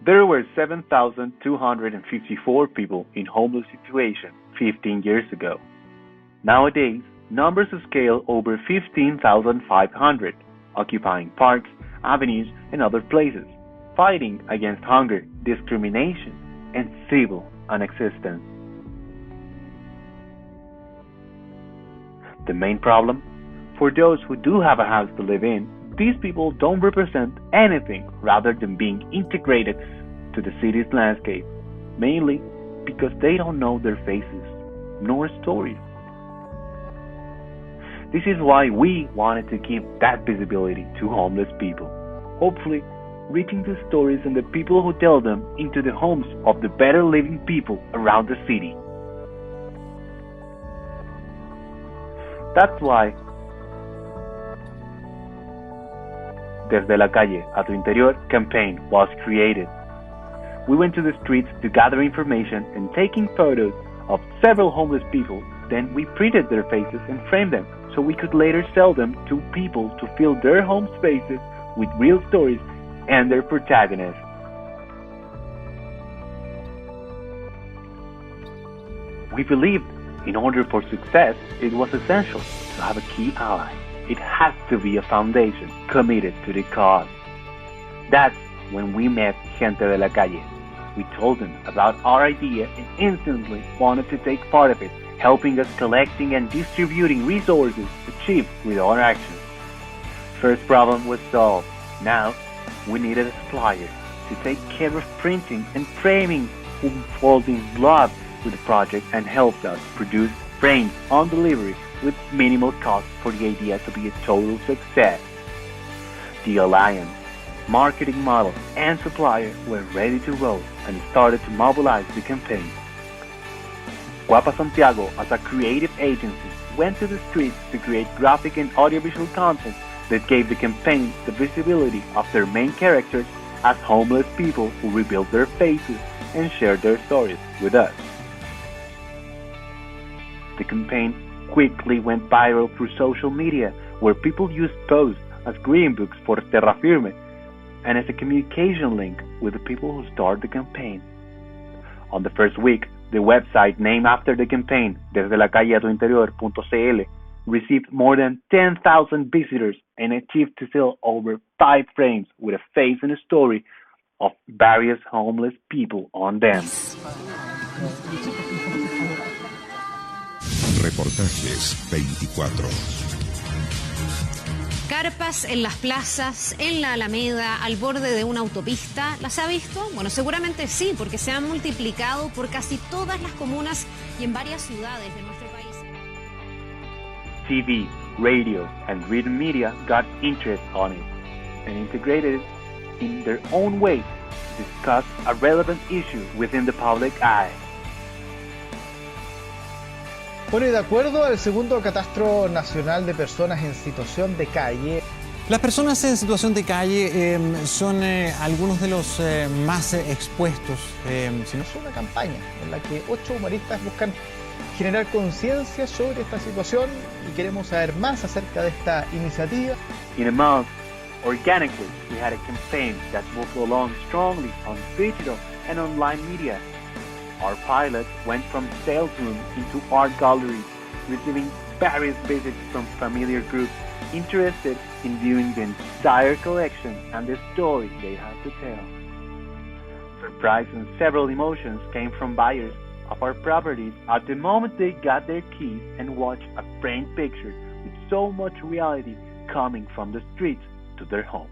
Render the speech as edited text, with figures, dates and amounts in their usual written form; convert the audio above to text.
There were 7,254 people in homeless situation 15 years ago. Nowadays, numbers scale over 15,500, occupying parks, avenues, and other places, fighting against hunger, discrimination, and civil unexistence. The main problem? For those who do have a house to live in, these people don't represent anything rather than being integrated to the city's landscape, mainly because they don't know their faces nor stories. This is why we wanted to give that visibility to homeless people, hopefully reaching the stories and the people who tell them into the homes of the better living people around the city. That's why Desde la calle a tu interior campaign was created. We went to the streets to gather information and taking photos of several homeless people, then we printed their faces and framed them so we could later sell them to people to fill their home spaces with real stories and their protagonists. We believed in order for success, it was essential to have a key ally. It has to be a foundation committed to the cause. That's when we met Gente de la Calle. We told them about our idea and instantly wanted to take part of it, helping us collecting and distributing resources achieved with our actions. First problem was solved. Now, we needed a supplier to take care of printing and framing, who falls in love with the project and helped us produce frames on delivery with minimal cost for the idea to be a total success. The alliance, marketing model, and supplier were ready to roll and started to mobilize the campaign. Guapa Santiago, as a creative agency, went to the streets to create graphic and audiovisual content that gave the campaign the visibility of their main characters as homeless people who rebuilt their faces and shared their stories with us. The campaign quickly went viral through social media, where people used posts as greeting books for Terra Firme and as a communication link with the people who started the campaign. On the first week, the website named after the campaign, Desde la calle a tu interior.cl, received more than 10,000 visitors and achieved to sell over 5 frames with a face and a story of various homeless people on them. Reportajes 24. Carpas en las plazas, en la Alameda, al borde de una autopista. ¿Las ha visto? Bueno, seguramente sí, porque se han multiplicado por casi todas las comunas y en varias ciudades de nuestro país. TV, radio, and written media got interest on it and integrated it in their own way to discuss a relevant issue within the public eye. Bueno, y de acuerdo al segundo catastro nacional de personas en situación de calle, las personas en situación de calle son algunos de los más expuestos. es una campaña en la que 8 humoristas buscan generar conciencia sobre esta situación y queremos saber más acerca de esta iniciativa. In a month, organically, we had a campaign that moved along strongly on digital and online media. Our pilot went from sales rooms into art galleries, receiving various visits from familiar groups interested in viewing the entire collection and the story they had to tell. Surprise and several emotions came from buyers of our properties at the moment they got their keys and watched a framed picture with so much reality coming from the streets to their home.